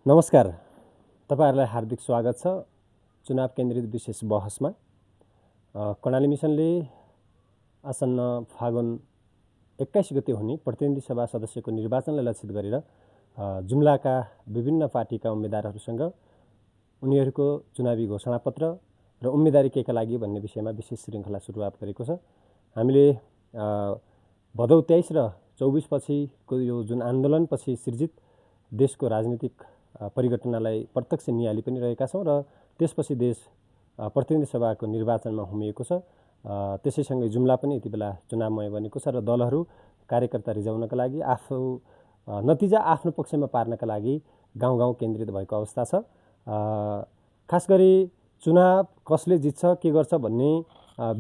नमस्कार, तपाईहरुलाई हार्दिक स्वागत छ चुनाव केन्द्रित विशेष बहसमा। कर्णाली मिसनले आसन्न फागुन 21 गते हुने प्रतिनिधि सभा सदस्यको निर्वाचनलाई लक्षित गरेर जुम्लाका विभिन्न पार्टीका उम्मेदवारहरूसँग उनीहरूको चुनावी घोषणापत्र र उम्मेदवारी केका लागि भन्ने विषयमा विशेष श्रृङ्खला सुरुवात गरेको छ। हामीले भदौ 23 र 24 पछिको यो जुन आन्दोलनपछि सिर्जित देशको राजनीतिक परिघटनालाई प्रत्यक्ष नियाली पनि रहेका छौं र त्यसपछि देश प्रतिनिधि सभाको निर्वाचनमा हुमिएको छ। त्यसैसँगै जुम्ला पनि यति बेला चुनावमय बनेको छ र दलहरू कार्यकर्ता रिजाउनका लागि नतिजा आफ्नो पक्षमा पार्नका लागि गाउँ केन्द्रित भएको अवस्था छ। खास गरी चुनाव कसले जित्छ के गर्छ भन्ने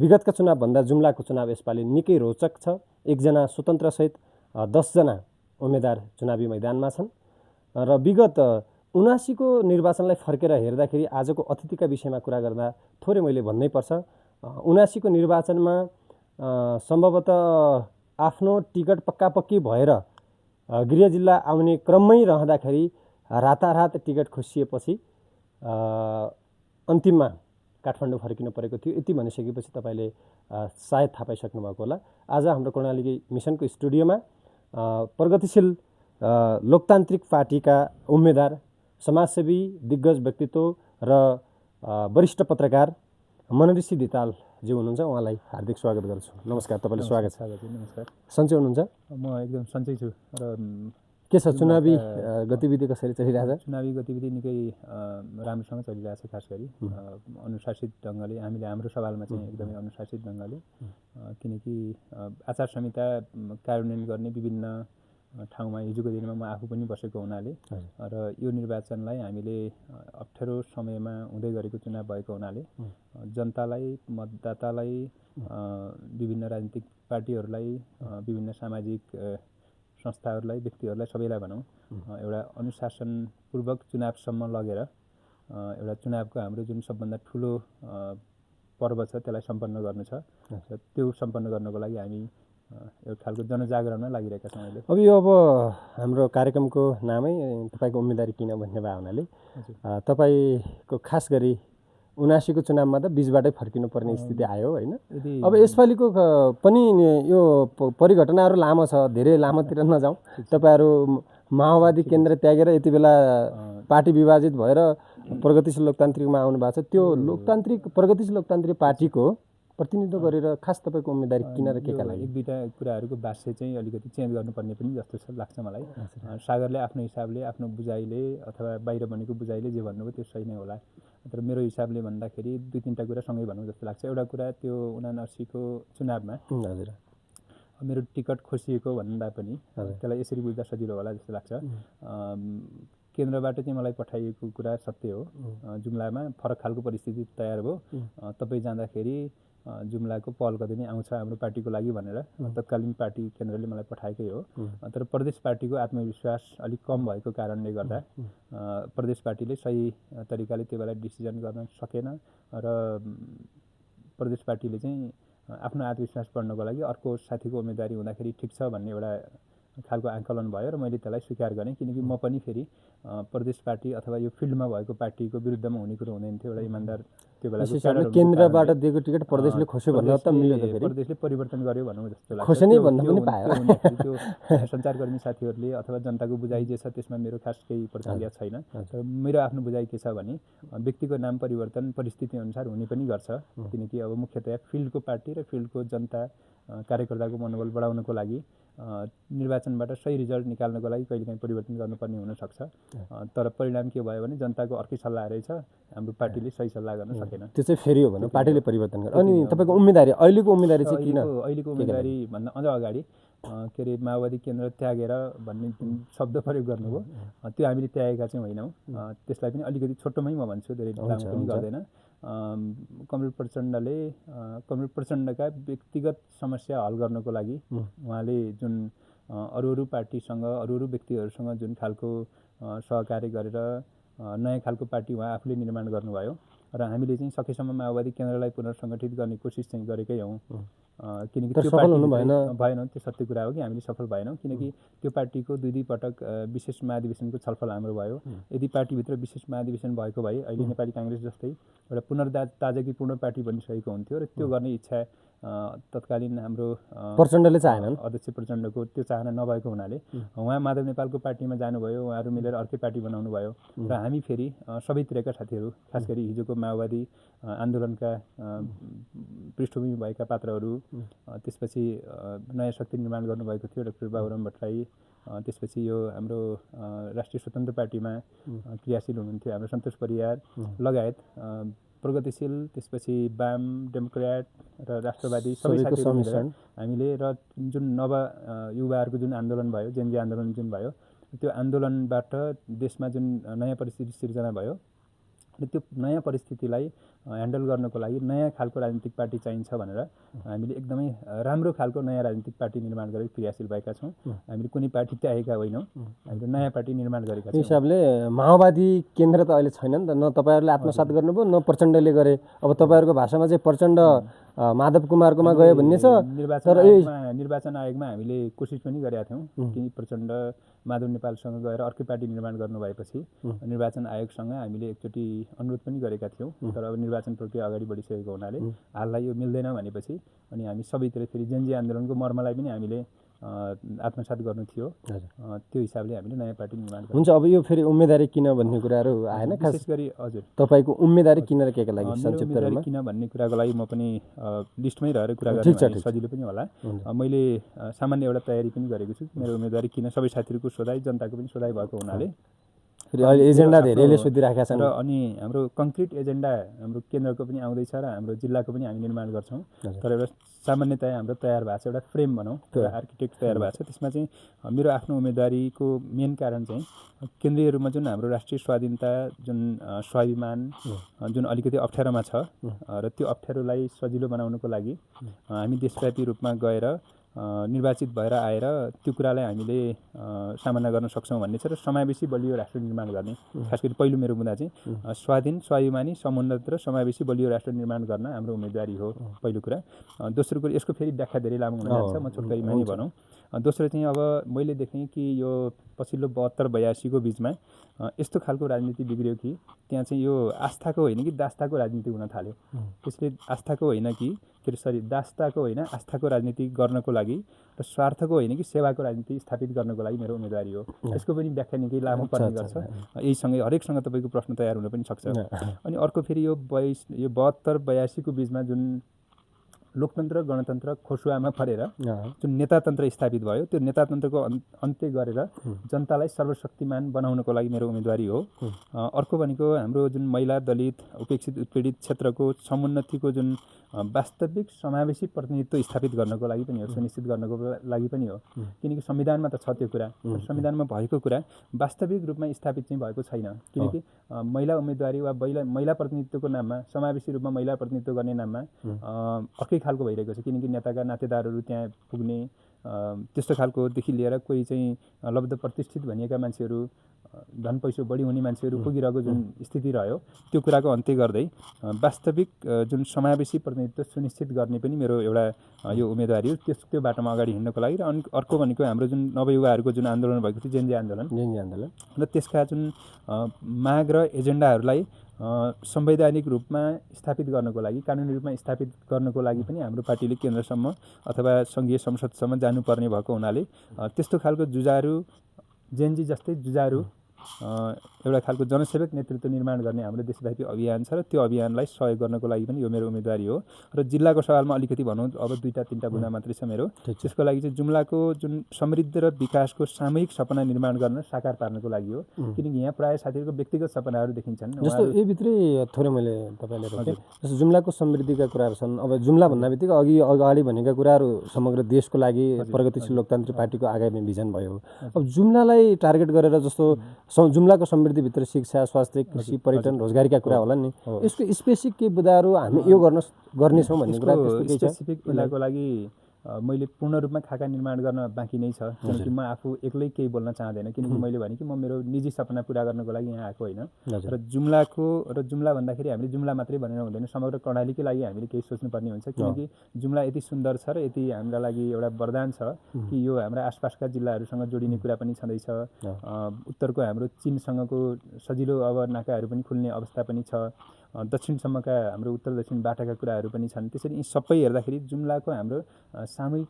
विगतका चुनाव भन्दा जुम्लाको चुनाव यसपालि निकै रोचक छ। एकजना स्वतन्त्र सहित 10 जना उम्मेदवार चुनावी मैदानमा छन् र विगत 79 को निर्वाचनलाई फर्केर हेर्दाखेरि आजको अतिथिका विषयमा कुरा गर्दा थोरै मैले भन्नै पर्छ। 79 को निर्वाचनमा सम्भवतः आफ्नो टिकट पक्की भएर गृह जिल्ला आउने क्रममै रहँदाखेरि रातारात टिकट खोसिएपछि अन्तिममा काठमाडौँ फर्किनु परेको थियो। यति भनिसकेपछि तपाईले सायद थाहा पाइसक्नु भएको होला। आज हाम्रो कर्णाली मिसनको स्टुडियोमा प्रगतिशील लोकतान्त्रिक पार्टीका उम्मेदवार, समाजसेवी, दिग्गज व्यक्तित्व र वरिष्ठ पत्रकार मनऋषि धिताल जी हुनुहुन्छ। उहाँलाई हार्दिक स्वागत गर्छु। नमस्कार, तपाईलाई स्वागत छ। नमस्कार। सन्चै हुनुहुन्छ? म एकदम सन्चै छु। र के छ चुनावी गतिविधि कसरी चलिरहेछ? चुनावी गतिविधि निकै राम्रोसँग चलिरहेछ। खास गरी अनुशासित ढङ्गले हामीले हाम्रो सवालमा चाहिँ एकदमै अनुशासित ढङ्गले, किनकि आचार संहिता कार्यान्वयन गर्ने विभिन्न ठाउँमा हिजोको दिनमा म आफू पनि बसेको हुनाले र यो निर्वाचनलाई हामीले अप्ठ्यारो समयमा हुँदै गरेको चुनाव भएको हुनाले जनतालाई, मतदातालाई, विभिन्न राजनीतिक पार्टीहरूलाई, विभिन्न सामाजिक संस्थाहरूलाई, व्यक्तिहरूलाई, सबैलाई भनौँ एउटा अनुशासनपूर्वक चुनावसम्म लगेर एउटा चुनावको हाम्रो जुन सबभन्दा ठुलो पर्व छ त्यसलाई सम्पन्न गर्नु छ। र त्यो सम्पन्न गर्नको लागि हामी एउटा खालको जनजागरणमा लागिरहेका छौँ अहिले। अब हाम्रो कार्यक्रमको नामै तपाईको उम्मेदवारी किन भन्ने भावनाले तपाईको खास गरी 79 को चुनावमा त बीचबाटै फर्किनु पर्ने स्थिति आयो हैन। अब यसपालिको पनि यो परिघटनाहरू लामो छ, धेरै लामोतिर नजाउँ। तपाईहरु माओवादी केन्द्र त्यागेर यति बेला पार्टी विभाजित भएर प्रगतिशील लोकतान्त्रिकमा आउनु भएको छ। त्यो प्रगतिशील लोकतान्त्रिक पार्टीको प्रतिनिधित्व गरेर खास तपाईको उम्मेदवारी किन र केका लागि? एक दुईटा कुराहरूको भाष्य चाहिँ अलिकति चेन्ज गर्नुपर्ने पनि जस्तो लाग्छ मलाई। सागरले आफ्नो हिसाबले, आफ्नो बुझाइले अथवा बाहिर बनेको बुझाइले जे भन्नुभयो त्यो सही नै होला। तर मेरो हिसाबले भन्दाखेरि दुई तीनटा कुरा सँगै भनौँ जस्तो लाग्छ। एउटा कुरा त्यो 79 को चुनावमा मेरो टिकट खोसिएको भन्दा पनि त्यसलाई यसरी बुझ्दा सजिलो होला जस्तो लाग्छ। केन्द्रबाट चाहिँ मलाई पठाइएको कुरा सत्य हो। जुम्लामा फरक खालको परिस्थिति तयार भयो। तपाईँ जाँदाखेरि जुम्लाको पहल कतै नै आउँछ हाम्रो पार्टीको लागि भनेर तत्कालीन पार्टी केन्द्रले मलाई पठाएकै हो। तर प्रदेश पार्टीको आत्मविश्वास अलिक कम भएको कारणले गर्दा प्रदेश पार्टीले सही तरिकाले त्यो बेला डिसिजन गर्न सकेन र प्रदेश पार्टीले चाहिँ आफ्नो आत्मविश्वास बढ्नको लागि अर्को साथीको उम्मेदवारी हुँदाखेरि ठिक छ भन्ने एउटा खालको आकलन भयो र मैले त्यसलाई स्वीकार गरेँ। किनकि म पनि फेरि प्रदेश पार्टी अथवा यो फिल्डमा भएको पार्टीको विरुद्धमा हुने कुरो हुँदैन थियो। एउटा इमान्दार त्यो बेला केन्द्रबाट दिएको टिकट प्रदेशले खोस्यो भन्दा त मिल्यो त। फेरि प्रदेशले परिवर्तन गर्यो भन्नु जस्तो लाग्छ। खोस्यो नै भन्न पनि पायो। त्यो सञ्चारकर्मी साथीहरूले अथवा जनताको बुझाइ जे छ त्यसमा मेरो खास केही प्रतिक्रिया छैन। तर मेरो आफ्नो बुझाइ के छ भने व्यक्तिको नाम परिवर्तन परिस्थिति अनुसार हुने पनि गर्छ। किनकि अब मुख्यतया फिल्डको पार्टी र फिल्डको जनता कार्यकर्ताको मनोबल बढाउनको लागि निर्वाचनबाट सही रिजल्ट निकाल्नको लागि कहिलेकाहीँ परिवर्तन गर्नुपर्ने हुनसक्छ। तर परिणाम के भयो भने जनताको अर्कै सल्लाह रहेछ, हाम्रो पार्टीले सही सल्लाह गर्न सकेन। त्यो चाहिँ फेरि हो भने पार्टीले परिवर्तन गर्यो। अनि तपाईको उम्मेदवारी अहिलेको उम्मेदवारी चाहिँ किन? अहिलेको उम्मेदवारी भन्दा अझ अगाडि के अरे माओवादी केन्द्र त्यागेर भन्ने शब्द प्रयोग गर्नुभयो, त्यो हामीले त्यागेका चाहिँ होइनौँ। त्यसलाई पनि अलिकति छोटोमै म भन्छु, धेरै लामो पनि गर्दैन। कमरेड प्रचण्डका व्यक्तिगत समस्या हल गर्नको लागि उहाँले जुन अरू पार्टीसँग, अरू व्यक्तिहरूसँग जुन खालको सहकार्य गरेर नयाँ खालको पार्टी उहाँ आफूले निर्माण गर्नुभयो, र हामीले चाहिँ सकेसम्म माओवादी केन्द्रलाई पुनर्सङ्गठित गर्ने कोसिस चाहिँ गरेकै हौँ। किनकि तर त्यो सफल हुनु भएन, त्यो सत्य कुरा हो कि हामीले सफल भएनौँ। किनकि त्यो पार्टीको दुई पटक विशेष महाधिवेशनको छलफल हाम्रो भयो। यदि पार्टीभित्र विशेष महाधिवेशन भएको भए अहिले नेपाली काङ्ग्रेस जस्तै एउटा ताजगीपूर्ण पार्टी बनिसकेको हुन्थ्यो र त्यो गर्ने इच्छा तत्कालीन हाम्रो प्रचण्डले चाहेनन्। अध्यक्ष प्रचण्डको त्यो चाहना नभएको हुनाले उहाँ माधव नेपालको पार्टीमा जानुभयो, उहाँहरू मिलेर अर्कै पार्टी बनाउनु भयो र हामी फेरि सबैतिरका साथीहरू, खास गरी हिजोको माओवादी आन्दोलनका पृष्ठभूमि भएका पात्रहरू, त्यसपछि नयाँ शक्ति निर्माण गर्नुभएको थियो डाक्टर बाबुराम भट्टराई, त्यसपछि यो हाम्रो राष्ट्रिय स्वतन्त्र पार्टीमा क्रियाशील हुनुहुन्थ्यो हाम्रो सन्तोष परियार लगायत प्रगतिशील, त्यसपछि वाम, डेमोक्रेट र राष्ट्रवादी सबै साथीहरू मिलेर हामीले र जुन युवाहरूको जुन आन्दोलन भयो, जेनजी आन्दोलन जुन भयो, त्यो आन्दोलनबाट देशमा जुन नयाँ परिस्थिति सिर्जना भयो र त्यो नयाँ परिस्थितिलाई ह्यान्डल गर्नको लागि नयाँ खालको राजनीतिक पार्टी चाहिन्छ भनेर हामीले एकदमै राम्रो खालको नयाँ राजनीतिक पार्टी निर्माण गरेर क्रियाशील भएका छौँ। हामीले कुनै पार्टी त्यागेका होइनौँ, हामीले नयाँ पार्टी निर्माण गरेका छौँ। हिसाबले माओवादी केन्द्र त अहिले छैन नि त, न तपाईँहरूले आत्मसात गर्नुभयो न प्रचण्डले गरे। अब तपाईँहरूको भाषामा चाहिँ प्रचण्ड माधव कुमारकोमा गयो भन्ने छ। निर्वाचन आयोगमा हामीले कोसिस पनि गरेका थियौँ कि प्रचण्ड माधव नेपालसँग गएर अर्कै पार्टी निर्माण गर्नु भएपछि निर्वाचन आयोगसँग हामीले एकचोटि अनुरोध पनि गरेका थियौँ। तर अब निर्वाचन प्रक्रिया अगाडि बढिसकेको हुनाले हाललाई यो मिल्दैन भनेपछि अनि हामी सबैतिर फेरि जेनजी आन्दोलनको मर्मलाई पनि हामीले आत्मसात गर्नु थियो। त्यो हिसाबले हामीले नयाँ पार्टी निर्माण गर्छौँ। हुन्छ, अब यो फेरि उम्मेदवारी किन भन्ने कुराहरू आएन? विशेष गरी हजुर तपाईँको उम्मेदवारी किन र के लागि संक्षिप्त रूपमा किन भन्ने कुराको लागि म पनि लिस्टमै रहेर कुरा गर्ने सजिलो पनि होला। मैले सामान्य एउटा तयारी पनि गरेको छु। मेरो उम्मेदवारी किन सबै साथीहरूको सोधाइ, जनताको पनि सोधाइ भएको हुनाले फेरि अहिले एजेन्डा धेरैले सोधिराखेका छन् र अनि हाम्रो कङ्क्रिट एजेन्डा हाम्रो केन्द्रको पनि आउँदैछ र हाम्रो जिल्लाको पनि हामी निर्माण गर्छौँ। तर एउटा सामान्यतया हाम्रो तयार भएको छ, एउटा फ्रेम भनौँ, एउटा आर्किटेक्ट तयार भएको छ। त्यसमा चाहिँ मेरो आफ्नो उम्मेदवारीको मेन कारण चाहिँ केन्द्रीय रूपमा जुन हाम्रो राष्ट्रिय स्वाधीनता, जुन स्वाभिमान जुन अलिकति अप्ठ्यारोमा छ र त्यो अप्ठ्यारोलाई सजिलो बनाउनको लागि हामी देशव्यापी रूपमा गएर निर्वाचित भएर आएर त्यो कुरालाई हामीले सामना गर्न सक्छौँ भन्ने छ र समावेशी बलियो राष्ट्र निर्माण गर्ने। खास गरी पहिलो मेरो मुद्दा चाहिँ स्वाधीन, स्वाभिमानी, समुन्नत र समावेशी बलियो राष्ट्र निर्माण गर्न हाम्रो उम्मेदवारी हो, पहिलो कुरा। दोस्रो कुरा, यसको फेरि व्याख्या धेरै लामो हुन जान्छ, म छोटकरीमा नै भनौँ। दोस्रो चाहिँ अब मैले देखेँ कि यो पछिल्लो 72-82 बिचमा यस्तो खालको राजनीति बिग्रियो कि त्यहाँ चाहिँ यो आस्थाको होइन कि दास्ताको राजनीति हुन थाल्यो। त्यसले आस्थाको होइन कि दास्ताको होइन, आस्थाको राजनीति गर्नको लागि र स्वार्थको होइन कि सेवाको राजनीति स्थापित गर्नको लागि मेरो उम्मेदवारी हो। यसको पनि व्याख्या निकै लामो पर्ने गर्छ। यहीसँगै हरेकसँग तपाईँको प्रश्न तयार हुन पनि सक्छ। अनि अर्को फेरि यो 72-82 बिचमा जुन लोकतन्त्र गणतन्त्र खोसुवामा परेर जुन नेतातन्त्र स्थापित भयो, त्यो नेतातन्त्रको अन्त्य गरेर जनतालाई सर्वशक्तिमान बनाउनको लागि मेरो उम्मेदवारी हो। अर्को भनेको हाम्रो जुन महिला, दलित, उपेक्षित, उत्पीडित क्षेत्रको समुन्नतिको जुन वास्तविक समावेशी प्रतिनिधित्व स्थापित गर्नको लागि पनि हो, सुनिश्चित गर्नको लागि पनि हो। किनकि संविधानमा त छ त्यो कुरा, संविधानमा भएको कुरा वास्तविक रूपमा स्थापित चाहिँ भएको छैन। किनकि महिला उम्मेदवारी वा महिला प्रतिनिधित्वको नाममा, समावेशी रूपमा महिला प्रतिनिधित्व गर्ने नाममा अर्कै खालको भइरहेको छ। किनकि नेताका नातेदारहरू त्यहाँ पुग्ने, त्यस्तो खालकोदेखि लिएर कोही चाहिँ लब्ध प्रतिष्ठित भनिएका मान्छेहरू, धन पैसा बढी हुने मान्छेहरू पुगिरहेको जुन स्थिति रह्यो, त्यो कुराको अन्त्य गर्दै वास्तविक जुन समावेशी प्रतिनिधित्व सुनिश्चित गर्ने पनि मेरो एउटा यो उम्मेदवारी हो। त्यो बाटोमा अगाडि हिँड्नको लागि। र अर्को भनेको हाम्रो जुन नवयुवाहरूको जुन आन्दोलन भएको थियो, जेनजी आन्दोलन र त्यसका जुन माग र एजेन्डाहरूलाई संवैधानिक रूपमा स्थापित गर्नको लागि, कानुनी रूपमा स्थापित गर्नको लागि पनि हाम्रो पार्टीले केन्द्रसम्म अथवा सङ्घीय संसदसम्म जानुपर्ने भएको हुनाले त्यस्तो खालको जुझारु, जेनजी जस्तै जुझारु एउटा खालको जनसेवक नेतृत्व निर्माण गर्ने हाम्रो देशव्यापी अभियान छ र त्यो अभियानलाई सहयोग गर्नको लागि पनि यो मेरो उम्मेदवारी हो। र जिल्लाको सवालमा अलिकति भनौँ, अब 2-3 बुँदा मात्रै छ मेरो। त्यसको लागि चाहिँ जुम्लाको जुन समृद्ध र विकासको सामूहिक सपना निर्माण गर्न, साकार पार्नको लागि हो। किनकि यहाँ प्रायः साथीहरूको व्यक्तिगत सपनाहरू देखिन्छन्। जस्तो यो भित्रै थोरै मैले तपाईँले रोकेँ, जस्तो जुम्लाको समृद्धिका कुराहरू छन्। अब जुम्ला भन्दा बित्तिकै अगाडि भनेका कुराहरू समग्र देशको लागि प्रगतिशील लोकतान्त्रिक पार्टीको आगामी भिजन भयो। अब जुम्लालाई टार्गेट गरेर जस्तो जुम्लाको समृद्धिभित्र शिक्षा, स्वास्थ्य, कृषि, पर्यटन, रोजगारीका कुरा होला नि, यसको स्पेसिफिक केही बुदाहरू हामी यो गर्नेछौँ भन्ने कुरा स्पेसिफिक कुराको लागि मैले पूर्ण रूपमा खाका निर्माण गर्न बाँकी नै छ, किनकि म आफू एक्लै केही बोल्न चाहँदैन, किनकि मैले भने कि म मेरो निजी सपना पुरा गर्नको लागि यहाँ आएको होइन। र जुम्ला भन्दाखेरि हामीले जुम्ला मात्रै भनेर हुँदैन, समग्र कर्णालीकै लागि हामीले केही सोच्नुपर्ने हुन्छ, किनकि जुम्ला यति सुन्दर छ र यति हामीलाई लागि एउटा वरदान छ कि यो हाम्रा आसपासका जिल्लाहरूसँग जोडिने कुरा पनि छँदैछ। उत्तरको हाम्रो चीनसँगको सजिलो अब नाकाहरू पनि खुल्ने अवस्था पनि छ, दक्षिणसम्मका हाम्रो उत्तर दक्षिण बाटाका कुराहरू पनि छन्। त्यसरी यी सबै हेर्दाखेरि जुम्लाको हाम्रो सामूहिक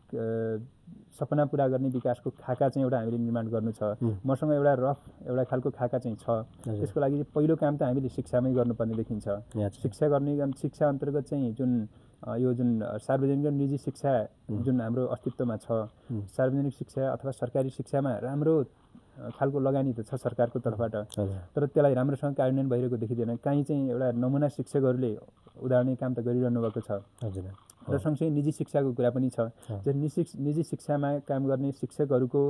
सपना पुरा गर्ने विकासको खाका चाहिँ एउटा हामीले निर्माण गर्नु छ। मसँग एउटा खालको खाका चाहिँ छ। त्यसको लागि पहिलो काम त हामीले शिक्षामै गर्नुपर्ने देखिन्छ। शिक्षा अन्तर्गत चाहिँ जुन सार्वजनिक र निजी शिक्षा जुन हाम्रो अस्तित्वमा छ, सार्वजनिक शिक्षा अथवा सरकारी शिक्षामा राम्रो खालको लगानी त छ सरकारको तर्फबाट, तर त्यसलाई राम्रोसँग कार्यान्वयन भइरहेको देखिँदैन। काहीँ चाहिँ एउटा नमुना शिक्षकहरूले उदाहरणीय काम त गरिरहनु भएको छ, र सँगसँगै निजी शिक्षाको कुरा पनि छ। निजी शिक्षामा काम गर्ने शिक्षकहरूको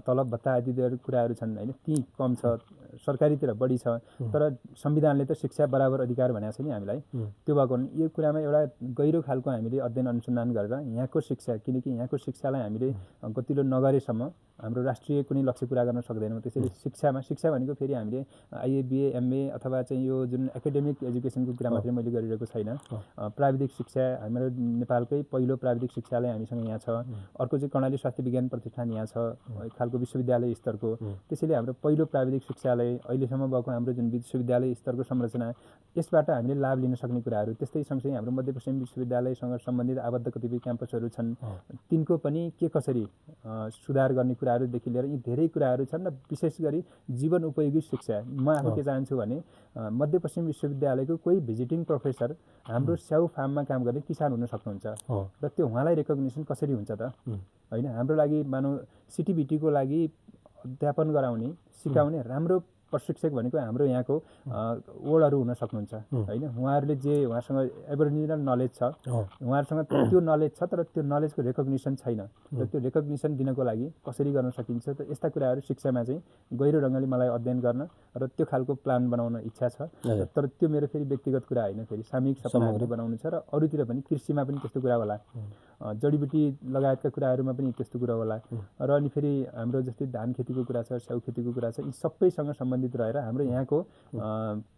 तलब भत्ता आदि कुराहरू छन् होइन, ती कम छ, सरकारीतिर बढी छ। तर संविधानले त शिक्षा बराबर अधिकार भनेको छ नि हामीलाई। त्यो भएको यो कुरामा एउटा गहिरो खालको हामीले अध्ययन अनुसन्धान गरेर यहाँको शिक्षा, किनकि यहाँको शिक्षालाई हामीले गतिलो नगरेसम्म हाम्रो राष्ट्रिय कुनै लक्ष्य पुरा गर्न सक्दैनौँ। त्यसैले शिक्षा भनेको फेरि हामीले आइए बिए एमए अथवा चाहिँ यो जुन एकाडेमिक एजुकेसनको कुरा मात्रै मैले गरिरहेको छैन। प्राविधिक शिक्षा, हाम्रो नेपालकै पहिलो प्राविधिक शिक्षालय हामीसँग यहाँ छ। अर्को चाहिँ कर्णाली स्वास्थ्य विज्ञान प्रतिष्ठान यहाँ छ, एक खालको विश्वविद्यालय स्तरको। त्यसैले हाम्रो पहिलो प्राविधिक शिक्षालय, अहिलेसम्म भएको हाम्रो जुन विश्वविद्यालय स्तरको संरचना, यसबाट हामीले लाभ लिन सक्ने कुराहरू। त्यस्तै सँगसँगै हाम्रो मध्यपश्चिम विश्वविद्यालयसँग सम्बन्धित आबद्ध कतिपय क्याम्पसहरू छन्, तिनको पनि के कसरी सुधार गर्ने कुराहरूदेखि लिएर यी धेरै कुराहरू छन्। र विशेष गरी जीवन उपयोगी शिक्षा, म आफू के चाहन्छु भने मध्यपश्चिम विश्वविद्यालयको कोही भिजिटिङ प्रोफेसर हाम्रो स्याउ फार्ममा काम गर्ने किसान हुन सक्नुहुन्छ, र त्यो उहाँलाई रेकग्निसन कसरी हुन्छ त होइन। हाम्रो लागि मानौ सिटिभिटीको लागि अध्यापन गराउने सिकाउने राम्रो प्रशिक्षक भनेको हाम्रो यहाँको ओडहरू हुन सक्नुहुन्छ होइन। उहाँसँग एबोरिजिनल नलेज छ, उहाँहरूसँग त्यो नलेज छ, तर त्यो नलेजको रेकग्निसन छैन। र त्यो रेकग्निसन दिनको लागि कसरी गर्न सकिन्छ त, यस्ता कुराहरू शिक्षामा चाहिँ गहिरो ढङ्गले मलाई अध्ययन गर्न र त्यो खालको प्लान बनाउन इच्छा छ। तर त्यो मेरो फेरि व्यक्तिगत कुरा होइन, फेरि सामूहिक सपनाहरू बनाउनु छ। र अरूतिर पनि कृषिमा पनि त्यस्तो कुरा होला, जडीबुटी लगायतका कुराहरूमा पनि त्यस्तो कुरा होला। र अनि फेरि हाम्रो जस्तै धान खेतीको कुरा छ, स्याउ खेतीको कुरा छ, यी सबैसँग सम्बन्धित रहेर हाम्रो यहाँको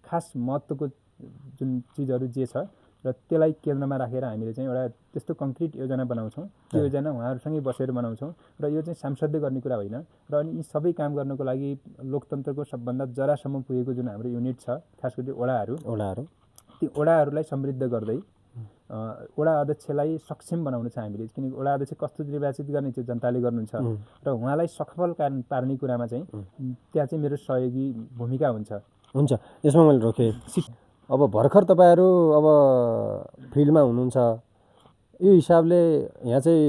खास महत्त्वको जुन चिजहरू जे छ र त्यसलाई केन्द्रमा राखेर हामीले चाहिँ एउटा त्यस्तो कङ्क्रिट योजना बनाउँछौँ। त्यो योजना उहाँहरूसँगै बसेर बनाउँछौँ, र यो चाहिँ सांसदले गर्ने कुरा होइन। र अनि यी सबै काम गर्नको लागि लोकतन्त्रको सबभन्दा जरासम्म पुगेको जुन हाम्रो युनिट छ, खास गरी ओडाहरू, ती ओडाहरूलाई समृद्ध गर्दै ओडा अध्यक्षलाई सक्षम बनाउनु छ हामीले। किनकि ओडा अध्यक्ष कस्तो निर्वाचित गर्ने त्यो जनताले गर्नुहुन्छ, र उहाँलाई सफल पार्ने कुरामा चाहिँ त्यहाँ चाहिँ मेरो सहयोगी भूमिका हुन्छ। यसमा मैले रोकेँ। अब भर्खर तपाईँहरू अब फिल्डमा हुनुहुन्छ, यो हिसाबले यहाँ चाहिँ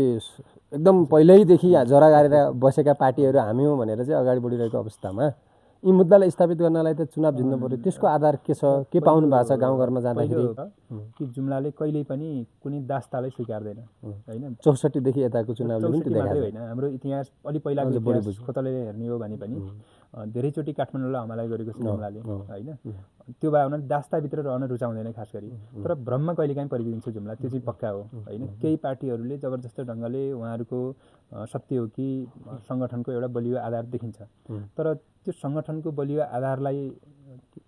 एकदम पहिल्यैदेखि जरा गाडेर बसेका पार्टीहरू हामी हौँ भनेर चाहिँ अगाडि बढिरहेको अवस्थामा यी मुद्दालाई स्थापित गर्नलाई त चुनाव जित्नु पर्यो। त्यसको आधार के छ, के पाउनु भएको छ गाउँघरमा जाँदाखेरि? कि जुम्लाले कहिल्यै पनि कुनै दास्तालाई स्वीकार्दैन होइन। 64 देखि यताको चुनावले पनि मात्रै होइन, हाम्रो इतिहास अलि पहिलाको इतिहास खोतलेर हेर्ने हो भने पनि धेरैचोटि काठमाडौँलाई हमला गरेको छ जुम्लाले होइन। त्यो भए हुनाले दास्ताभित्र रहन रुचाउँदैन खास गरी, तर भ्रममा कहिलेकाहीँ परिदिन्छ जुम्ला, त्यो चाहिँ पक्का हो होइन। केही पार्टीहरूले जबरजस्त ढङ्गले उहाँहरूको सत्य हो कि सङ्गठनको एउटा बलियो आधार देखिन्छ, तर त्यो सङ्गठनको बलियो आधारलाई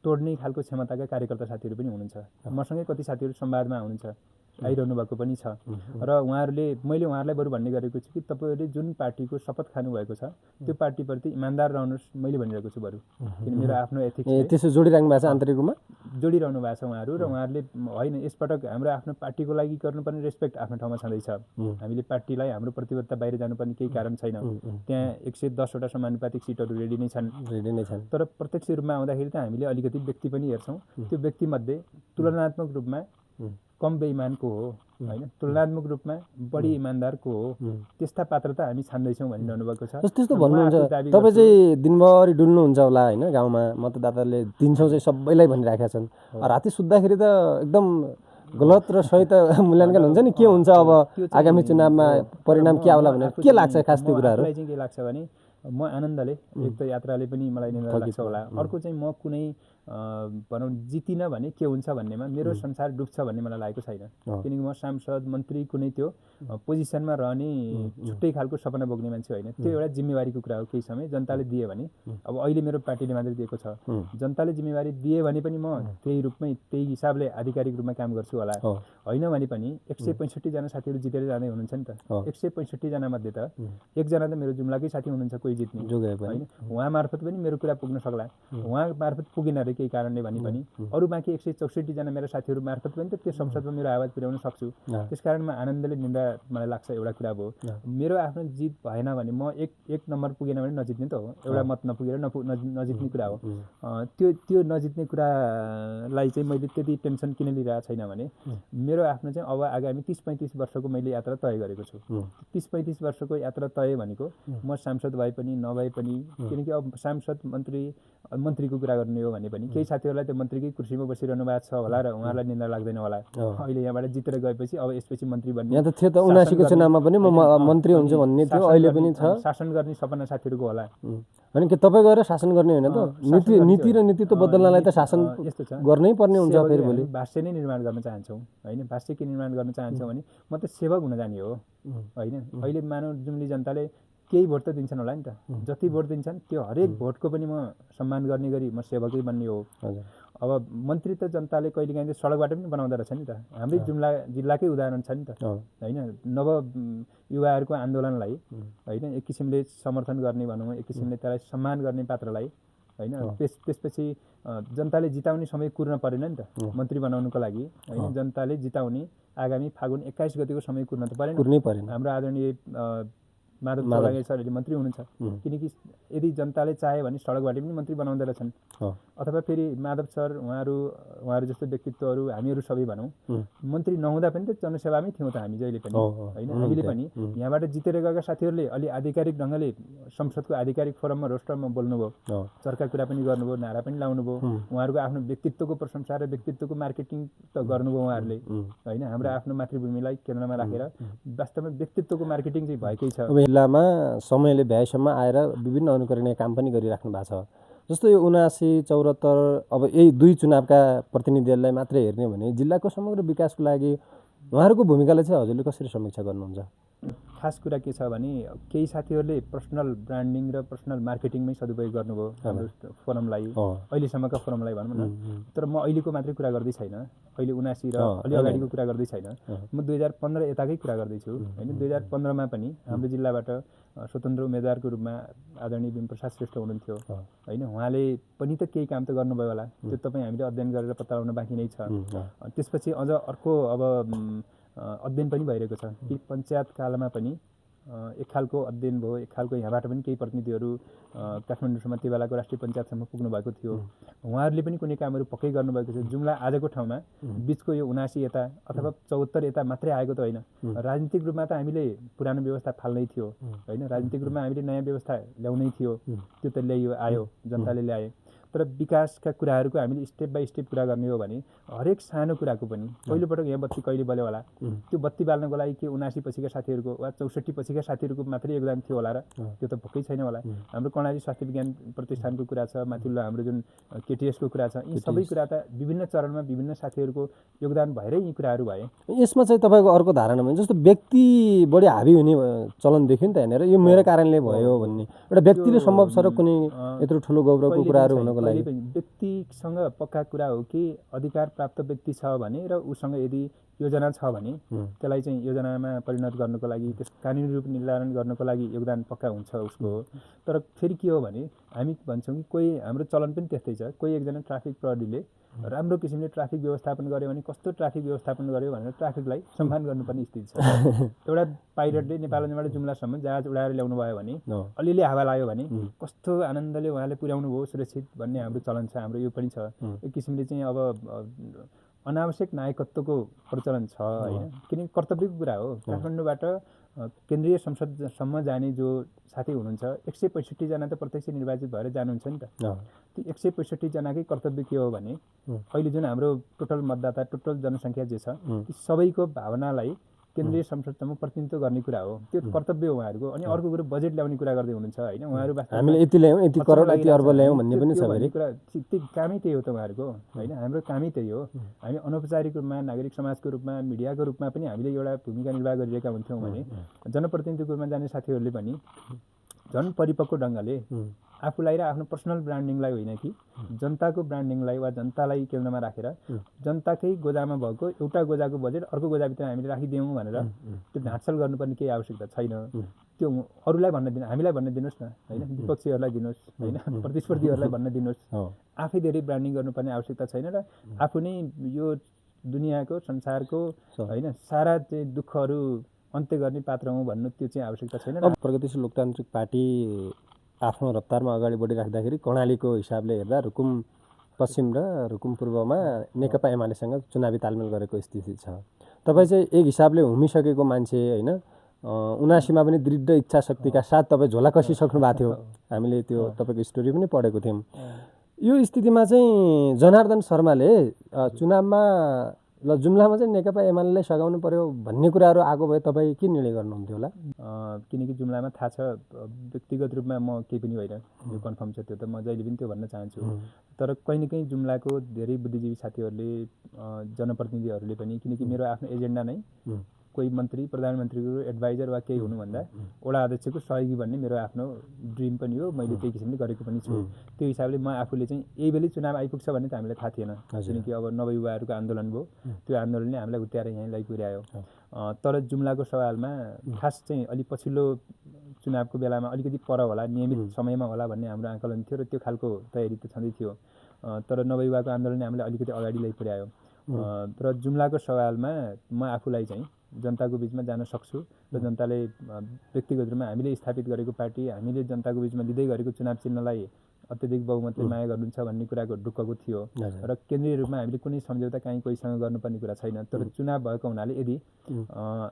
तोड्ने खालको क्षमताका कार्यकर्ता साथीहरू पनि हुनुहुन्छ। मसँगै कति साथीहरू संवादमा हुनुहुन्छ, आइरहनु भएको पनि छ। र मैले उहाँहरूलाई बरु भन्ने गरेको छु कि तपाईँहरूले जुन पार्टीको शपथ खानुभएको छ त्यो पार्टीप्रति इमान्दार रहनुहोस्, मैले भनिरहेको छु बरु, किन मेरो आफ्नो एथिक्स त्यसो जोडिराख्नु भएको छ, आन्तरिक रूपमा जोडिरहनु भएको छ उहाँहरू। र उहाँहरूले होइन, यसपटक हाम्रो आफ्नो पार्टीको लागि गर्नुपर्ने रेस्पेक्ट आफ्नो ठाउँमा छँदैछ। हामीले पार्टीलाई हाम्रो प्रतिबद्धता बाहिर जानुपर्ने केही कारण छैन। त्यहाँ 110वटा समानुपातिक सिटहरू रेडी नै छन्। तर प्रत्यक्ष रूपमा आउँदाखेरि त हामीले अलिकति व्यक्ति पनि हेर्छौँ। त्यो व्यक्तिमध्ये तुलनात्मक रूपमा कम बेइमान को हो होइन, तुलनात्मक रूपमा बढी इमान्दार को हो, त्यस्ता पात्र त हामी छान्दैछौँ भनिरहनु भएको छ। त्यस्तो भन्नुहुन्छ तपाईँ चाहिँ दिनभरि डुल्नुहुन्छ होला होइन गाउँमा, मतदाताले दिन्छौँ चाहिँ सबैलाई भनिराखेका छन्। राति सुत्दाखेरि त एकदम गलत र सही त मूल्याङ्कन हुन्छ नि, के हुन्छ अब आगामी चुनावमा परिणाम के आउला भनेर के लाग्छ खास त्यो कुराहरू? चाहिँ के लाग्छ भने म आनन्दले एक त यात्राले पनि मलाई निन्द्रा लाग्छ होला, अर्को चाहिँ म कुनै भनौँ जितिनँ भने के हुन्छ भन्नेमा मेरो संसार डुब्छ भन्ने मलाई लागेको छैन। किनकि म सांसद मन्त्री कुनै त्यो पोजिसनमा रहने छुट्टै खालको सपना बोक्ने मान्छे होइन। त्यो एउटा जिम्मेवारीको कुरा हो। केही समय जनताले दिए भने, अब अहिले मेरो पार्टीले मात्रै दिएको छ, जनताले जिम्मेवारी दिए भने पनि म त्यही रूपमै त्यही हिसाबले आधिकारिक रूपमा काम गर्छु होला। होइन भने पनि 165 जना साथीहरू जितेर जाँदै हुनुहुन्छ नि त। 165 जना मध्ये त एकजना त मेरो जुम्लाकै साथी हुनुहुन्छ कोही जित्ने होइन, उहाँ मार्फत पनि मेरो कुरा पुग्न सक्ला। उहाँ मार्फत पुगेन अरे केही कारणले भने पनि अरू बाँकी 164 जना मेरो साथीहरू मार्फत पनि त त्यो संसदमा मेरो आवाज पुर्याउन सक्छु। त्यसकारण म आनन्दले निन्दा मलाई लाग्छ। एउटा कुरा भयो, मेरो आफ्नो जित भएन भने म एक नम्बर पुगेन भने नजित्ने त हो, एउटा मत नपुगेर नजित्ने कुरा हो। त्यो नजित्ने कुरालाई चाहिँ मैले त्यति टेन्सन किन लिइरहेको छैन भने मेरो आफ्नो चाहिँ अब आगामी 30-35 वर्षको मैले यात्रा तय गरेको छु। 30-35 वर्षको यात्रा तय भनेको म सांसद भए पनि नभए पनि, किनकि अब सांसद मन्त्रीको कुरा गर्ने हो भने पनि केही साथीहरूलाई त्यो मन्त्रीकै कुर्सीमा बसिरहनु भएको छ होला र उहाँलाई निन्दा लाग्दैन होला। अहिले यहाँबाट जितेर गएपछि अब यसपछि मन्त्री बन्ने, यहाँ त थियो त 79 को चुनावमा पनि म मन्त्री हुन्छु भन्ने थियो, अहिले पनि छ। शासन गर्ने सपना साथीहरूको होला। अनि के तपाईँ गएर शासन गर्ने होइन त, नीति र नीतित्व बदल्नलाई त शासन यस्तो छ, गर्नै पर्ने हुन्छ। फेरि भोलि भाष्य नै निर्माण गर्न चाहन्छौँ होइन। भाष्य के निर्माण गर्न चाहन्छौँ भने म त सेवक हुन जाने हो होइन। अहिले मानव जुम्ली जनताले केही भोट त दिन्छन् होला नि त, जति भोट दिन्छन् त्यो हरेक भोटको पनि म सम्मान गर्ने गरी म सेवकै बन्ने हो। अब मन्त्री त जनताले कहिलेकाहीँ सडकबाट पनि बनाउँदो रहेछ नि त। हाम्रै जुम्ला जिल्लाकै उदाहरण छ नि त होइन। नव युवाहरूको आन्दोलनलाई होइन एक किसिमले समर्थन गर्ने भनौँ, एक किसिमले त्यसलाई सम्मान गर्ने पात्रलाई होइन। त्यसपछि जनताले जिताउने समय कुर्न परेन नि त मन्त्री बनाउनुको लागि होइन। जनताले जिताउने आगामी फागुन 21 गतिको समय कुर्न त परेन। हाम्रो आदरणीय माधव चौलागाई सरले मन्त्री हुनुहुन्छ, किनकि यदि जनताले चाहे भने सडकबाट पनि मन्त्री बनाउँदो रहेछन्। अथवा फेरि माधव सर उहाँहरू जस्तो व्यक्तित्वहरू हामीहरू सबै भनौँ मन्त्री नहुँदा पनि त जनसेवामै थियौँ त हामी जहिले पनि होइन। हामीले पनि यहाँबाट जितेर गएका साथीहरूले अलि आधिकारिक ढङ्गले संसदको आधिकारिक फोरममा रोस्टरमा बोल्नुभयो, चर्का कुरा पनि गर्नुभयो, नारा पनि लाउनुभयो। उहाँहरूको आफ्नो व्यक्तित्वको प्रशंसा र व्यक्तित्वको मार्केटिङ त गर्नुभयो उहाँहरूले होइन। हाम्रो आफ्नो मातृभूमिलाई केन्द्रमा राखेर वास्तवमा व्यक्तित्वको मार्केटिङ चाहिँ भएकै छ। जिल्लामा समयले भ्याएसम्म आएर विभिन्न अनुकरणीय काम पनि गरिराख्नु भएको छ। जस्तो यो 79, 74 अब यही दुई चुनावका प्रतिनिधिहरूलाई मात्रै हेर्ने भने जिल्लाको समग्र विकासको लागि उहाँहरूको भूमिकालाई चाहिँ हजुरले कसरी समीक्षा गर्नुहुन्छ? खास कुरा के छ भने केही साथीहरूले पर्सनल ब्रान्डिङ र पर्सनल मार्केटिङमै सदुपयोग गर्नुभयो हाम्रो फोरमलाई, अहिलेसम्मका फोरमलाई भनौँ न। तर म अहिलेको मात्रै कुरा गर्दै छैन, अहिले 79 र अलि अगाडिको कुरा गर्दै छैन, म 2015 यताकै कुरा गर्दैछु होइन। 2015मा पनि हाम्रो जिल्लाबाट स्वतन्त्र उम्मेदवारको रूपमा आदरणीय भीम प्रसाद श्रेष्ठ हुनुहुन्थ्यो होइन। उहाँले पनि त केही काम त गर्नुभयो होला, त्यो तपाईँ हामीले अध्ययन गरेर पत्ता लगाउन बाँकी नै छ। त्यसपछि अझ अर्को अब अध्ययन पनि भइरहेको छ कि पञ्चायत कालमा पनि एक खालको अध्ययन भयो, एक खालको यहाँबाट पनि केही प्रतिनिधिहरू काठमाडौँसम्म त्यो बेलाको राष्ट्रिय पञ्चायतसम्म पुग्नु भएको थियो। उहाँहरूले पनि कुनै कामहरू पक्कै गर्नुभएको थियो। जुम्ला आजको ठाउँमा बिचको यो 79 यता अथवा 74 यता मात्रै आएको त होइन। राजनीतिक रूपमा त हामीले पुरानो व्यवस्था फाल्नै थियो होइन। राजनीतिक रूपमा हामीले नयाँ व्यवस्था ल्याउनै थियो, त्यो त ल्याइयो आयो, जनताले ल्याए। तर विकासका कुराहरूको हामीले स्टेप बाई स्टेप कुरा गर्ने हो भने हरेक सानो कुराको पनि पहिलोपटक यहाँ बत्ती कहिले बल्यो होला, त्यो बत्ती बाल्नको लागि के 79 पछिका साथीहरूको वा 64 पछिका साथीहरूको मात्रै योगदान थियो होला र? त्यो त पक्कै छैन होला। हाम्रो कर्णाली स्वास्थ्य विज्ञान प्रतिष्ठानको कुरा छ, माथिल्लो हाम्रो जुन केटिएसको कुरा छ, यी सबै कुरा त विभिन्न चरणमा विभिन्न साथीहरूको योगदान भएरै यी कुराहरू भए। यसमा चाहिँ तपाईँको अर्को धारणा भने जस्तो व्यक्ति बढी हाबी हुने चलन देखियो नि त यहाँनिर, यो मेरो कारणले भयो भन्ने एउटा व्यक्तिले सम्भव छ र कुनै यत्रो ठुलो गौरवको कुराहरू हुनको लागि व्यक्तिसँग पक्का कुरा हो कि अधिकार प्राप्त व्यक्ति छ भने र उसँग यदि योजना छ भने त्यसलाई चाहिँ योजनामा परिणत गर्नको लागि, त्यस कानुनी रूप निर्धारण गर्नको लागि योगदान पक्का हुन्छ उसको। तर फेरि के हो भने हामी भन्छौँ कि कोही हाम्रो चलन पनि त्यस्तै छ। कोही एकजना ट्राफिक प्रहरीले राम्रो किसिमले ट्राफिक व्यवस्थापन गर्यो भने कस्तो ट्राफिक व्यवस्थापन गर्यो भनेर ट्राफिकलाई सम्मान गर्नुपर्ने स्थिति छ। एउटा पाइलटले नेपालबाट जुम्लासम्म जहाज उडाएर ल्याउनु भयो भने, अलिअलि हावा लाग्यो भने कस्तो आनन्दले उहाँले पुर्याउनु भयो सुरक्षित भन्ने हाम्रो चलन छ। हाम्रो यो पनि छ। एक किसिमले चाहिँ अब अनावश्यक नायकत्वको प्रचलन छ होइन। किनकि कर्तव्यको कुरा हो। काठमाडौँबाट केन्द्रीय संसदसम्म जाने जो साथी हुनुहुन्छ 165 जना त प्रत्यक्ष निर्वाचित भएर जानुहुन्छ नि त। त्यो 165 जनाकै कर्तव्य के हो भने अहिले जुन हाम्रो टोटल मतदाता, टोटल जनसङ्ख्या जे छ, ती सबैको भावनालाई केन्द्रीय संसदसम्म प्रतिनिधित्व गर्ने कुरा हो, त्यो कर्तव्य हो उहाँहरूको। अनि अर्को कुरो बजेट ल्याउने कुरा गर्दै हुनुहुन्छ होइन, उहाँहरू हामीले यति ल्यायौँ, यति करोड, यति अर्ब ल्यायौँ भन्ने पनि छ फेरि कुरा। त्यो कामै त्यही हो त उहाँहरूको होइन, हाम्रो कामै त्यही हो। हामी अनौपचारिक रूपमा, नागरिक समाजको रूपमा, मिडियाको रूपमा पनि हामीले एउटा भूमिका निर्वाह गरिरहेका हुन्थ्यौँ भने जनप्रतिनिधिको रूपमा जाने साथीहरूले पनि झन् परिपक्व ढङ्गले आफूलाई र आफ्नो पर्सनल ब्रान्डिङलाई होइन कि जनताको ब्रान्डिङलाई वा जनतालाई केन्द्रमा राखेर जनताकै गोजामा भएको एउटा गोजाको बजेट अर्को गोजाभित्र हामीले राखिदियौँ भनेर त्यो ढाँटछल गर्नुपर्ने केही आवश्यकता छैन। त्यो अरूलाई भन्न दिनु, हामीलाई भन्न दिनुहोस् न होइन, विपक्षीहरूलाई दिनुहोस् होइन, प्रतिस्पर्धीहरूलाई भन्न दिनुहोस्। आफै धेरै ब्रान्डिङ गर्नुपर्ने आवश्यकता छैन र आफू नै यो दुनियाँको संसारको होइन सारा चाहिँ दुःखहरू अन्त्य गर्ने पात्र हुँ भन्नु त्यो चाहिँ आवश्यकता छैन। प्रगतिशील लोकतान्त्रिक पार्टी आफ्नो रफ्तारमा अगाडि बढिराख्दाखेरि कर्णालीको हिसाबले हेर्दा रुकुम पश्चिम र रुकुम पूर्वमा नेकपा एमालेसँग चुनावी तालमेल गरेको स्थिति छ। तपाईँ चाहिँ एक हिसाबले हुमिसकेको मान्छे होइन, 79मा पनि दृढ इच्छा शक्तिका साथ तपाईँ झोला कसिसक्नु भएको थियो, हामीले त्यो तपाईँको स्टोरी पनि पढेको थियौँ। यो स्थितिमा चाहिँ जनार्दन शर्माले चुनावमा ल जुम्लामा चाहिँ नेकपा एमालेलाई सघाउनु पर्यो भन्ने कुराहरू आएको भए तपाईँ के निर्णय गर्नुहुन्थ्यो होला? किनकि जुम्लामा थाहा छ व्यक्तिगत रूपमा म केही पनि होइन, यो कन्फर्म छ, त्यो त म जहिले पनि त्यो भन्न चाहन्छु। तर कहीँ न कहीँ जुम्लाको धेरै बुद्धिजीवी साथीहरूले, जनप्रतिनिधिहरूले पनि, किनकि मेरो आफ्नो एजेन्डा नै कोही मन्त्री प्रधानमन्त्रीको एडभाइजर वा केही हुनुभन्दा वडा अध्यक्षको सहयोगी भन्ने मेरो आफ्नो ड्रिम पनि हो, मैले त्यही किसिमले गरेको पनि छु। त्यो हिसाबले म आफूले चाहिँ यही बेलै चुनाव आइपुग्छ भन्ने त हामीलाई थाहा थिएन, किनकि अब नवयुवाहरूको आन्दोलन भयो, त्यो आन्दोलनले हामीलाई हुत्याएर यहीँ ल्याइपुर्यायो। तर जुम्लाको सवालमा खास चाहिँ अलि पछिल्लो चुनावको बेलामा अलिकति पर होला, नियमित समयमा होला भन्ने हाम्रो आकलन थियो र त्यो खालको तयारी त छँदै थियो। तर नवयुवाको आन्दोलनले हामीलाई अलिकति अगाडि ल्याइपुर्यायो। तर जुम्लाको सवालमा म आफूलाई चाहिँ जनताको बिचमा जान सक्छु र जनताले व्यक्तिगत रूपमा हामीले स्थापित गरेको पार्टी, हामीले जनताको बिचमा दिँदै गरेको चुनाव चिन्हलाई अत्यधिक बहुमतले माया गर्नुहुन्छ भन्ने कुराको ढुक्कको थियो र केन्द्रीय रूपमा हामीले कुनै सम्झौता काहीँ कोहीसँग गर्नुपर्ने कुरा छैन। तर चुनाव भएको हुनाले यदि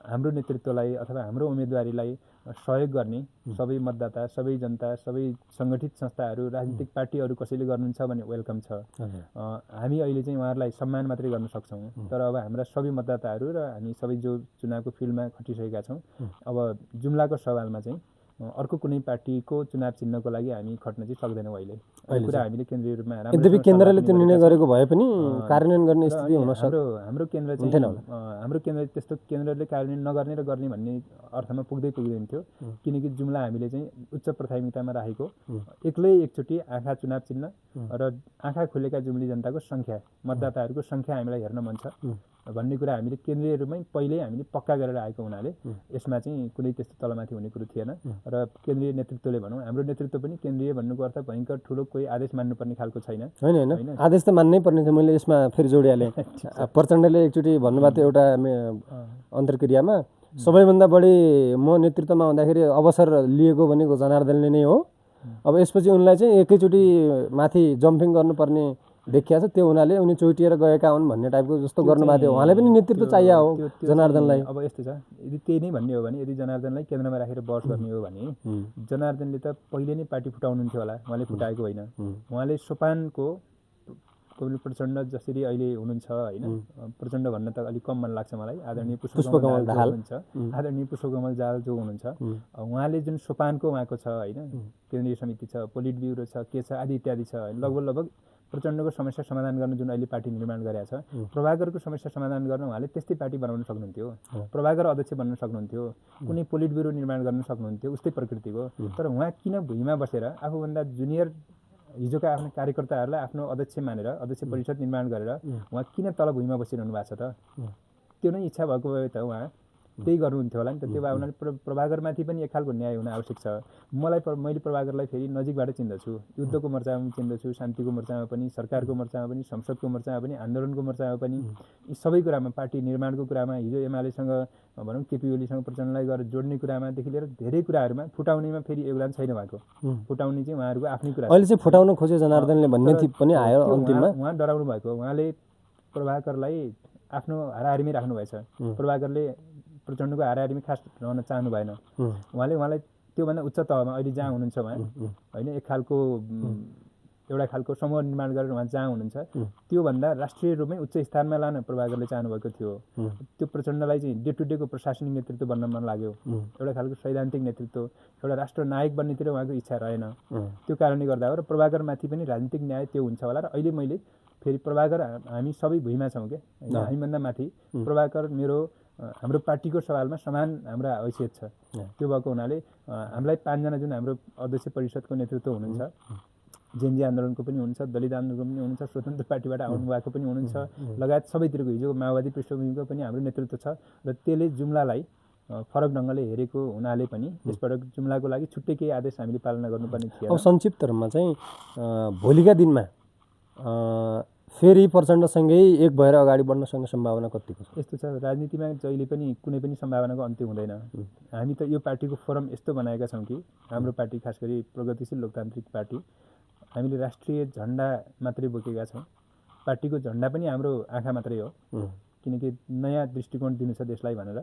हाम्रो नेतृत्वलाई अथवा हाम्रो उम्मेदवारीलाई सहयोग गर्ने सबै मतदाता, सबै जनता, सबै सङ्गठित संस्थाहरू, राजनीतिक पार्टीहरू कसैले गर्नुहुन्छ भने वेलकम छ। हामी अहिले चाहिँ उहाँहरूलाई सम्मान मात्रै गर्न सक्छौँ। तर अब हाम्रा सबै मतदाताहरू र हामी सबै जो चुनावको फिल्डमा खटिसकेका छौँ, अब जुम्लाको सवालमा चाहिँ अर्को कुनै पार्टीको चुनाव चिन्हको लागि हामी खट्न चाहिँ सक्दैनौँ अहिले। यो कुरा हामीले केन्द्रीय रूपमा यद्यपि केन्द्रले त्यो निर्णय गरेको भए पनि कार्यान्वयन गर्ने स्थिति हुन सक्छ। हाम्रो केन्द्र चाहिँ हाम्रो केन्द्र त्यस्तो केन्द्रले कार्यान्वयन नगर्ने र गर्ने भन्ने अर्थमा पुग्दैन थियो, किनकि जुम्ला हामीले चाहिँ उच्च प्राथमिकतामा राखेको एक्लै एकचोटि आँखा चुनाव चिन्ह र आँखा खुलेका जुम्ली जनताको सङ्ख्या, मतदाताहरूको सङ्ख्या हामीलाई हेर्न मन छ भन्ने कुरा हामीले केन्द्रीय रूपमै पहिल्यै हामीले पक्का गरेर आएको हुनाले यसमा चाहिँ कुनै त्यस्तो तलमाथि हुने कुरो थिएन। र केन्द्रीय नेतृत्वले भनौँ, हाम्रो नेतृत्व पनि केन्द्रीय भन्नुको अर्थ भयङ्कर ठुलो कोही आदेश मान्नुपर्ने खालको छैन। होइन आदेश त मान्नै पर्ने छ। मैले यसमा फेरि जोडिहालेँ, प्रचण्डले एकचोटि भन्नुभएको थियो एउटा अन्तर्क्रियामा, सबैभन्दा बढी म नेतृत्वमा हुँदाखेरि अवसर लिएको भनेको जनार्दनले नै हो, अब यसपछि उनलाई चाहिँ एकैचोटि माथि जम्पिङ गर्नुपर्ने देखिया छ, त्यो हुनाले उनी चोटिएर गएका हुन् भन्ने टाइपको जस्तो गर्नुभएको थियो। उहाँलाई पनि नेतृत्व चाहियो हो जनार्दनलाई। अब यस्तो छ, यदि त्यही नै भन्ने हो भने, यदि जनार्दनलाई केन्द्रमा राखेर बहस गर्ने हो भने जनार्दनले त पहिले नै पार्टी फुटाउनुहुन्थ्यो होला, उहाँले फुटाएको होइन। उहाँले सोपानको प्रचण्ड जसरी अहिले हुनुहुन्छ होइन, प्रचण्ड भन्न त अलिक कम मन लाग्छ मलाई, आदरणीय पुष्पकमल दाहाल हुनुहुन्छ, आदरणीय पुष्पकमल दाहाल जो हुनुहुन्छ, उहाँले जुन सोपानको उहाँको छ होइन, केन्द्रीय समिति छ, पोलिट ब्युरो छ, के छ आदि इत्यादि छ, लगभग प्रचण्डको समस्या समाधान गर्न जुन अहिले पार्टी निर्माण गरेका छ, प्रभाकरको समस्या समाधान गर्न उहाँले त्यस्तै पार्टी बनाउन सक्नुहुन्थ्यो, प्रभाकर अध्यक्ष बन्न सक्नुहुन्थ्यो, कुनै पोलिट ब्युरो निर्माण गर्न सक्नुहुन्थ्यो उस्तै प्रकृतिको। तर उहाँ किन भुइँमा बसेर आफूभन्दा जुनियर हिजोका आफ्नो कार्यकर्ताहरूलाई आफ्नो अध्यक्ष मानेर अध्यक्ष परिषद निर्माण गरेर उहाँ किन तल भुइँमा बसिरहनु भएको छ त? त्यो नै इच्छा भएको भए त उहाँ त्यही गर्नुहुन्थ्यो होला नि त। त्यो भए हुनाले प्रभाकरमाथि पनि एक खालको न्याय हुन आवश्यक छ। मैले प्रभाकरलाई फेरि नजिकबाट चिन्दछु, युद्धको मोर्चामा पनि चिन्दछु, शान्तिको मोर्चामा पनि, सरकारको मोर्चामा पनि, संसदको मोर्चामा पनि, आन्दोलनको मोर्चामा पनि, यी सबै कुरामा, पार्टी निर्माणको कुरामा, हिजो एमालेसँग भनौँ केपी ओलीसँग प्रचण्डलाई गरेर जोड्ने कुरामादेखि लिएर धेरै कुराहरूमा फुटाउनेमा फेरि योगदान छैन उहाँको। फुटाउने चाहिँ उहाँहरूको आफ्नै कुरा। अहिले चाहिँ फुटाउन खोज्यो जनार्दनले भन्ने पनि आयो अन्तिममा। उहाँ डराउनु भएको, उहाँले प्रभाकरलाई आफ्नो हाराहारीमै राख्नुभएछ। प्रभाकरले प्रचण्डको हाराहारीमै खास रहन चाहनु भएन। उहाँलाई त्योभन्दा उच्च तहमा अहिले जहाँ हुनुहुन्छ उहाँ होइन, एक खालको एउटा खालको समूह निर्माण गरेर उहाँ जहाँ हुनुहुन्छ त्योभन्दा राष्ट्रिय रूपमै उच्च स्थानमा लान प्रभाकरले चाहनुभएको थियो। त्यो प्रचण्डलाई चाहिँ डे टु डेको प्रशासनिक नेतृत्व बन्न मन लाग्यो, एउटा खालको सैद्धान्तिक नेतृत्व, एउटा राष्ट्र नायक बन्नेतिर उहाँको इच्छा रहेन। त्यो कारणले गर्दा हो र प्रभाकरमाथि पनि राजनीतिक न्याय त्यो हुन्छ होला। र अहिले मैले फेरि प्रभाकर हामी सबै भुइँमा छौँ क्या, हामीभन्दा माथि प्रभाकर हाम्रो पार्टीको सवालमा समान हाम्रा हैसियत छ। त्यो भएको हुनाले हामीलाई 5 जना जुन हाम्रो अध्यक्ष परिषदको नेतृत्व हुनुहुन्छ, जेएनजी आन्दोलनको पनि हुनुहुन्छ, दलित आन्दोलनको पनि हुनुहुन्छ, स्वतन्त्र पार्टीबाट आउनुभएको पनि हुनुहुन्छ, लगायत सबैतिरको हिजो माओवादी पृष्ठभूमिको पनि हाम्रो नेतृत्व छ। र त्यसले जुम्लालाई फरक ढङ्गले हेरेको हुनाले पनि यसपटक जुम्लाको लागि छुट्टै केही आदेश हामीले पालना गर्नुपर्ने थियो। अब संक्षिप्त रूपमा चाहिँ भोलिका दिनमा फेरि प्रचण्डसँगै एक भएर अगाडि बढ्न सक्ने सम्भावना कतिको छ? यस्तो छ, राजनीतिमा जहिले पनि कुनै पनि सम्भावनाको अन्त्य हुँदैन। हामी त यो पार्टीको फोरम यस्तो बनाएका छौँ कि हाम्रो पार्टी खास गरी प्रगतिशील लोकतान्त्रिक पार्टी, हामीले राष्ट्रिय झन्डा मात्रै बोकेका छौँ। पार्टीको झन्डा पनि हाम्रो आँखा मात्रै हो, किनकि नयाँ दृष्टिकोण दिनु छ देशलाई भनेर।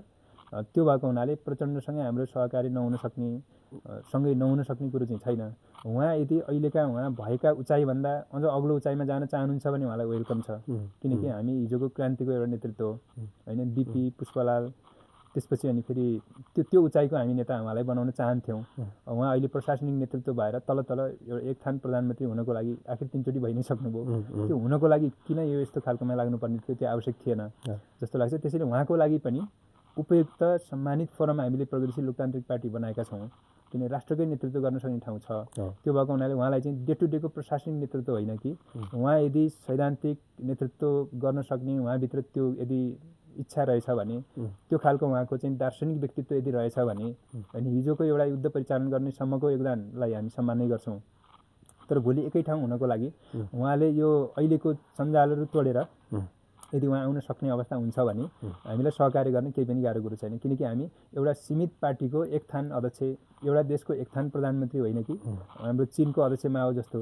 त्यो भएको हुनाले प्रचण्डसँगै हाम्रो सहकारी सँगै नहुन सक्ने कुरो चाहिँ छैन। उहाँ यदि अहिलेका उहाँ भएका उचाइभन्दा अझ अग्लो उचाइमा जान चाहनुहुन्छ भने उहाँलाई वेलकम छ, किनकि हामी हिजोको क्रान्तिको एउटा नेतृत्व हो होइन। बिपी पुष्पलाल, त्यसपछि अनि फेरि त्यो उचाइको हामी नेता उहाँलाई बनाउन चाहन्थ्यौँ। उहाँ अहिले प्रशासनिक नेतृत्व भएर तल एउटा एक थान प्रधानमन्त्री हुनको लागि आखिर 3 चोटि भइ नै सक्नुभयो। त्यो हुनको लागि किन यो यस्तो खालकोमा लाग्नुपर्ने थियो, त्यो आवश्यक थिएन जस्तो लाग्छ। त्यसैले उहाँको लागि पनि उपयुक्त सम्मानित फोरम हामीले प्रगतिशील लोकतान्त्रिक पार्टी बनाएका छौँ, किन राष्ट्रकै नेतृत्व गर्न सक्ने ठाउँ छ। त्यो भएको हुनाले उहाँलाई चाहिँ डे टु डेको प्रशासनिक नेतृत्व होइन कि उहाँ यदि सैद्धान्तिक नेतृत्व गर्न सक्ने, उहाँभित्र त्यो यदि इच्छा रहेछ भने, त्यो खालको उहाँको चाहिँ दार्शनिक व्यक्तित्व यदि रहेछ भने, अनि हिजोको एउटा युद्ध परिचालन गर्ने सम्मको योगदानलाई हामी सम्मान नै गर्छौँ। तर भोलि एकै ठाउँ हुनको लागि उहाँले यो अहिलेको सञ्जालहरू तोडेर यदि उहाँ आउन सक्ने अवस्था हुन्छ भने हामीलाई सहकार्य गर्न केही पनि गाह्रो कुरो छैन, किनकि हामी एउटा सीमित पार्टीको एक थान अध्यक्ष, एउटा देशको एक थान प्रधानमन्त्री होइन कि हाम्रो चीनको अध्यक्ष माओ जस्तो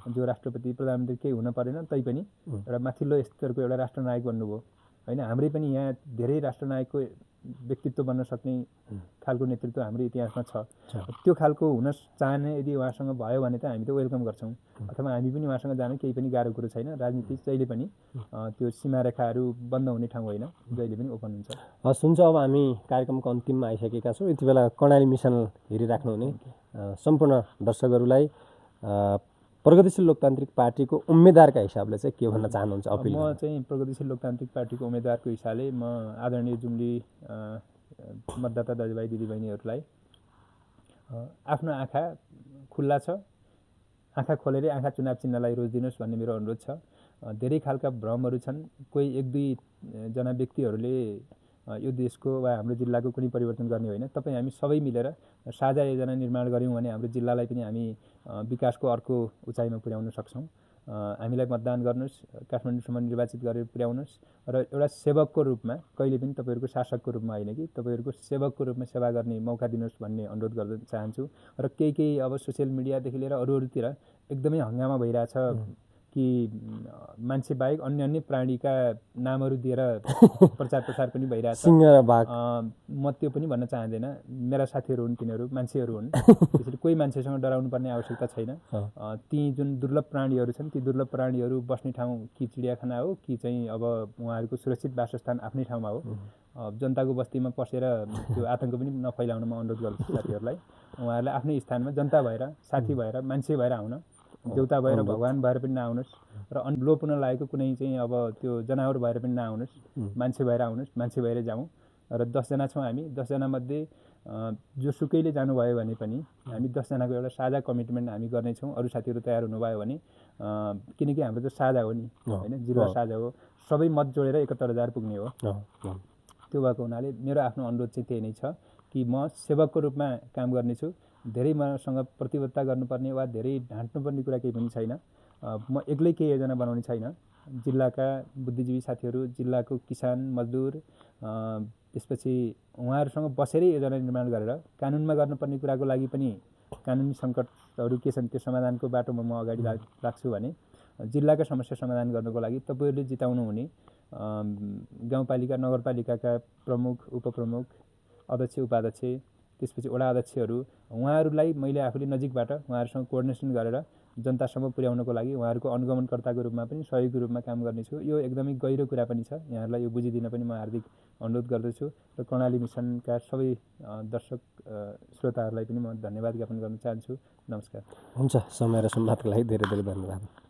जो राष्ट्रपति प्रधानमन्त्री केही हुन परेन तैपनि एउटा माथिल्लो स्तरको एउटा राष्ट्रनायक बन्नुभयो होइन। हाम्रै पनि यहाँ धेरै राष्ट्रनायकको व्यक्तित्व बन्न सक्ने खालको नेतृत्व हाम्रो इतिहासमा छ। त्यो खालको हुन चाहने यदि उहाँसँग भयो भने त हामी त वेलकम गर्छौँ, अथवा हामी पनि उहाँसँग जान केही पनि गाह्रो कुरो छैन। राजनीति जहिले पनि त्यो सीमारेखाहरू बन्द हुने ठाउँ होइन, जहिले पनि ओपन हुन्छ। हस्, हुन्छ। अब हामी कार्यक्रमको अन्तिममा आइसकेका छौँ। यति बेला कर्णाली मिसन हेरिराख्नुहुने सम्पूर्ण दर्शकहरूलाई प्रगतिशील लोकतान्त्रिक पार्टीको उम्मेदवारका हिसाबले चाहिँ के भन्न चाहनुहुन्छ? अपिल म चाहिँ प्रगतिशील लोकतान्त्रिक पार्टीको उम्मेदवारको हिसाबले म आदरणीय जुम्ली मतदाता दाजुभाइ दिदीबहिनीहरूलाई आफ्नो आँखा खुल्ला छ, आँखा खोलेरै आँखा चुनाव चिन्हलाई रोज दिनुहोस् भन्ने मेरो अनुरोध छ। धेरै खालका भ्रमहरू छन्, कोही 1-2 जना व्यक्तिहरूले यो देशको वा हाम्रो जिल्लाको कुनै परिवर्तन गर्ने होइन। तपाईँ हामी सबै मिलेर साझा योजना निर्माण गऱ्यौँ भने हाम्रो जिल्लालाई पनि हामी विकासको अर्को उचाइमा पुर्याउन सक्छौँ। हामीलाई मतदान गर्नुहोस्, काठमाडौँसम्म निर्वाचित गरेर पुर्याउनुहोस् र एउटा सेवकको रूपमा, कहिले पनि तपाईँहरूको शासकको रूपमा होइन कि तपाईँहरूको सेवकको रूपमा सेवा गर्ने मौका दिनुहोस् भन्ने अनुरोध गर्न चाहन्छु। र केही अब सोसियल मिडियादेखि लिएर अरूतिर एकदमै हङ्गामा भइरहेछ कि मान्छे बाहेक अन्य प्राणीका नामहरू दिएर प्रचार प्रसार पनि भइरहेछ। सिंह र बाघ, म त्यो पनि भन्न चाहँदैन। मेरा साथीहरू हुन्, तिनीहरू मान्छेहरू हुन्, त्यसरी कोही मान्छेसँग डराउनु पर्ने आवश्यकता छैन। ती जुन दुर्लभ प्राणीहरू छन्, ती दुर्लभ प्राणीहरू बस्ने ठाउँ कि चिडियाखाना हो कि चाहिँ अब उहाँहरूको सुरक्षित वासस्थान आफ्नै ठाउँमा हो। जनताको बस्तीमा पसेर त्यो आतङ्क पनि नफैलाउन म अनुरोध गर्छु साथीहरूलाई। उहाँहरूले आफ्नै स्थानमा जनता भएर, साथी भएर, मान्छे भएर आउन, देउता भएर, भगवान भएर पनि नआउनुहोस् र लोप हुन लागेको कुनै चाहिँ अब त्यो जनावर भएर पनि नआउनुहोस्, मान्छे भएर आउनुहोस्, मान्छे भएर जाउँ। र 10 जना छौँ हामी, 10 जनामध्ये जोसुकैले जानुभयो भने पनि हामी 10 जनाको एउटा साझा कमिटमेन्ट हामी गर्नेछौँ। अरू साथीहरू तयार हुनुभयो भने, किनकि हाम्रो त साझा हो नि होइन, जिल्ला साझा हो, सबै मत जोडेर 71,000 पुग्ने हो। त्यो भएको हुनाले मेरो आफ्नो अनुरोध चाहिँ त्यही नै छ कि म सेवकको रूपमा काम गर्नेछु। धेरै मसँग प्रतिबद्धता गर्नुपर्ने वा धेरै ढाँट्नुपर्ने कुरा केही पनि छैन। म एक्लै केही योजना बनाउने छैन। जिल्लाका बुद्धिजीवी साथीहरू, जिल्लाको किसान मजदुर, त्यसपछि उहाँहरूसँग बसेरै योजना निर्माण गरेर कानुनमा गर्नुपर्ने कुराको लागि पनि कानुनी सङ्कटहरू के छन् त्यो समाधानको बाटोमा म अगाडि लाग्छु भने जिल्लाका समस्या समाधान गर्नको लागि तपाईँहरूले जिताउनु हुने गाउँपालिका नगरपालिकाका प्रमुख, उपप्रमुख, अध्यक्ष, उपाध्यक्ष, त्यसपछि वडा अध्यक्षहरू, उहाँहरूलाई मैले आफूले नजिकबाट उहाँहरूसँग कोअर्डिनेसन गरेर जनतासम्म पुर्याउनको लागि उहाँहरूको अनुगमनकर्ताको रूपमा पनि सहयोगीको रूपमा काम गर्नेछु। यो एकदमै गहिरो कुरा पनि छ, यहाँहरूलाई यो बुझिदिन पनि म हार्दिक अनुरोध गर्दछु र कर्णाली मिसनका सबै दर्शक श्रोताहरूलाई पनि म धन्यवाद ज्ञापन गर्न चाहन्छु। नमस्कार। हुन्छ, समय र सम्वादको लागि धेरै धेरै धन्यवाद।